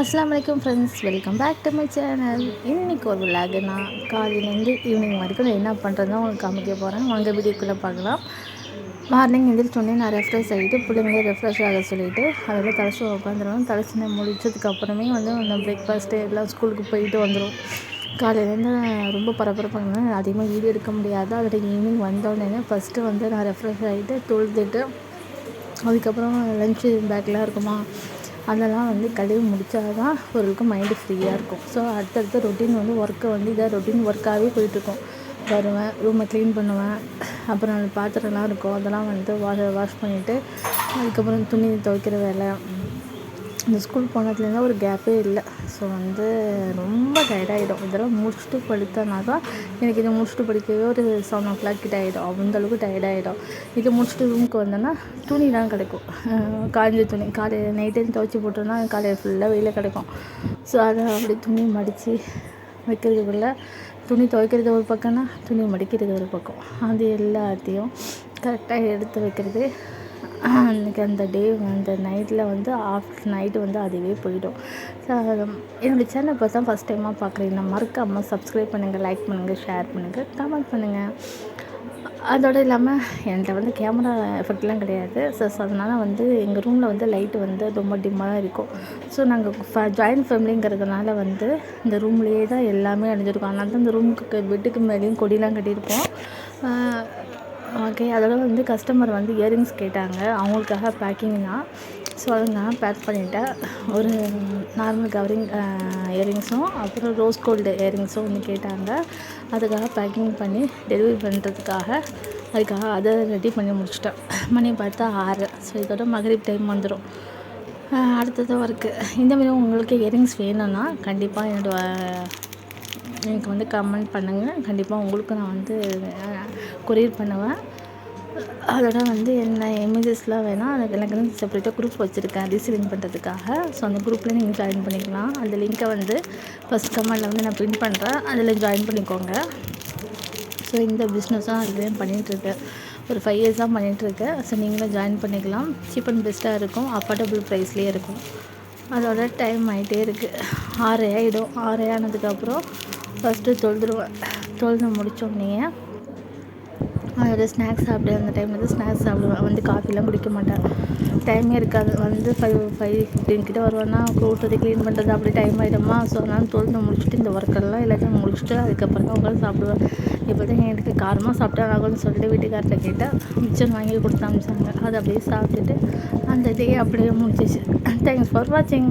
அஸ்ஸலாமு அலைக்கும் friends, welcome back to my channel. இன்றைக்கி ஒரு விலாக். நான் காலையிலேருந்து ஈவினிங் வரைக்கும் என்ன பண்ணுறதுன்னு உங்களுக்கு காமிக்க போகிறேன். வாங்க வீடியோக்குள்ளே பார்க்கலாம். மார்னிங் எழுந்திரிச்சோடனே நான் ரெஃப்ரெஷ் ஆகிட்டு பிள்ளைங்களே ரெஃப்ரெஷ் ஆக சொல்லிவிட்டு அதில் தலைச்சி உட்காந்துருவேன். தலைச்சி முடிச்சதுக்கப்புறமே அந்த பிரேக்ஃபாஸ்ட்டு எல்லாம் ஸ்கூலுக்கு போயிட்டு வந்துடும். காலையிலேருந்து ரொம்ப பரபரப்பாங்க, அதிகமாக வீடியோ எடுக்க முடியாது. அதில் ஈவினிங் வந்தோடனே ஃபஸ்ட்டு நான் ரெஃப்ரெஷ் ஆகிட்டு தொழுதுட்டு அதுக்கப்புறம் லஞ்சு பேக்லாம் இருக்குமா அதெல்லாம் கழுவி முடித்தா தான் ஒரு மைண்டு ஃப்ரீயாக இருக்கும். ஸோ அடுத்தடுத்த ரொட்டீன் ஒர்க்கை இதை ரொட்டீன் ஒர்க்காகவே போயிட்டுருக்கோம். வருவேன், ரூமை க்ளீன் பண்ணுவேன், அப்புறம் அந்த பாத்திரம்லாம் இருக்கும் அதெல்லாம் வாஷ் பண்ணிவிட்டு அதுக்கப்புறம் துணி துவைக்கிற வேலை. இந்த ஸ்கூல் போனதுலேருந்து ஒரு கேப்பே இல்லை. ஸோ ரொம்ப டயர்டாகிடும். இதெல்லாம் முடிச்சுட்டு படுத்தனா தான் எனக்கு இதை முடிச்சுட்டு படிக்கவே ஒரு 7 o'clock கிட்ட ஆகிடும். அந்தளவுக்கு டயர்டாகிடும். இதை முடிச்சுட்டு ரூமுக்கு வந்தேன்னா துணிலாம் கிடைக்கும். காய்ஞ்ச துணி காலையில் நைட்டே துவைச்சி போட்டோன்னா காலையில் ஃபுல்லாக வெயிலில் கிடைக்கும். ஸோ அதை அப்படி துணி மடித்து வைக்கிறதுக்குள்ளே துணி துவைக்கிறது ஒரு பக்கம்னா துணி மடிக்கிறது ஒரு பக்கம். அது எல்லாத்தையும் கரெக்டாக எடுத்து வைக்கிறது. அன்றைக்கி அந்த டே அந்த நைட்டில் ஆஃப்டர் நைட்டு அதுவே போயிடும். என்னுடைய சேனல் இப்போ தான் ஃபஸ்ட் டைமாக பார்க்குறீங்கன்னா மறக்காமல் சப்ஸ்கிரைப் பண்ணுங்கள், லைக் பண்ணுங்கள், ஷேர் பண்ணுங்கள், கமெண்ட் பண்ணுங்கள். அதோடு இல்லாமல் என்கிட்ட கேமரா எஃபெக்ட்லாம் கிடையாது. ஸோ அதனால் எங்கள் ரூமில் லைட்டு ரொம்ப டிம்மாக தான் இருக்கும். ஸோ நாங்கள் ஜாயின்ட் ஃபேமிலிங்கிறதுனால இந்த ரூம்லேயே தான் எல்லாமே அடைஞ்சிருக்கும். அதனால தான் இந்த ரூமுக்கு பெட்டுக்கு மேலேயும் கொடிலாம் கட்டியிருப்போம். ஓகே, அதோட கஸ்டமர் இயரிங்ஸ் கேட்டாங்க. அவங்களுக்காக பேக்கிங் தான். ஸோ அதை நான் பேக் பண்ணிவிட்டேன். ஒரு நார்மல் கவரிங் இயரிங்ஸும் அப்புறம் ரோஸ் கோல்டு இயரிங்ஸும் கேட்டாங்க. அதுக்காக பேக்கிங் பண்ணி டெலிவரி பண்ணுறதுக்காக அதை ரெடி பண்ணி முடிச்சிட்டேன். மணி பார்த்தா 6. ஸோ இதோட மகரிப் டைம் வந்துடும். அடுத்தது ஒர்க்கு. இந்தமாரி உங்களுக்கு இயரிங்ஸ் வேணும்னா கண்டிப்பாக எனக்கு கமெண்ட் பண்ணுங்கள். கண்டிப்பாக உங்களுக்கு நான் கொரியர் பண்ணுவேன். அதோட என்ன இமேஜஸ்லாம் வேணால் எனக்கு செப்பரேட்டாக குரூப் வச்சுருக்கேன் ரீசெல்லிங் பண்ணுறதுக்காக. ஸோ அந்த குரூப்பில் நீங்கள் ஜாயின் பண்ணிக்கலாம். அந்த லிங்க்கை ஃபஸ்ட் கமெண்டில் நான் பிரிண்ட் பண்ணுறேன், அதில் ஜாயின் பண்ணிக்கோங்க. ஸோ இந்த பிஸ்னஸும் அதுலேயும் பண்ணிகிட்ருக்கேன். ஒரு 5 இயர்ஸாக பண்ணிகிட்ருக்கேன். ஸோ நீங்களும் ஜாயின் பண்ணிக்கலாம். சீப் அண்ட் பெஸ்ட்டாக இருக்கும், அஃபோர்டபுள் ப்ரைஸ்லேயே இருக்கும். அதோட டைம் ஆகிட்டே இருக்குது. 6 ஆகிடும். 6 ஆனதுக்கப்புறம் ஃபஸ்ட்டு தொழுது முடித்தோடனே அதோட ஸ்நாக்ஸ் சாப்பிடு. அந்த டைம் ஸ்நாக்ஸ் சாப்பிடுவேன். காஃபிலாம் குடிக்க மாட்டேன், டைமே இருக்காது. 5:15 கிட்ட வருவேன்னா கூட்டுறது க்ளீன் பண்ணுறது அப்படி டைம் ஆகிடுமா. ஸோ அதனால் தொழுது முடிச்சுட்டு இந்த ஒர்க்கெல்லாம் எல்லாத்தையும் முடிச்சுட்டு அதுக்கப்புறம் தான் உட்காந்து சாப்பிடுவேன். இப்போ தான் எனக்கு காரமாக சாப்பிட்டா ஆகும்னு சொல்லிட்டு வீட்டுக்கார்ட்ட கேட்டால் மிச்சம் வாங்கி கொடுத்து அனுப்பிச்சாங்க. அதை அப்படியே சாப்பிட்டுட்டு அந்த டே அப்படியே முடிஞ்சிச்சு. தேங்க்ஸ் ஃபார் வாட்சிங்.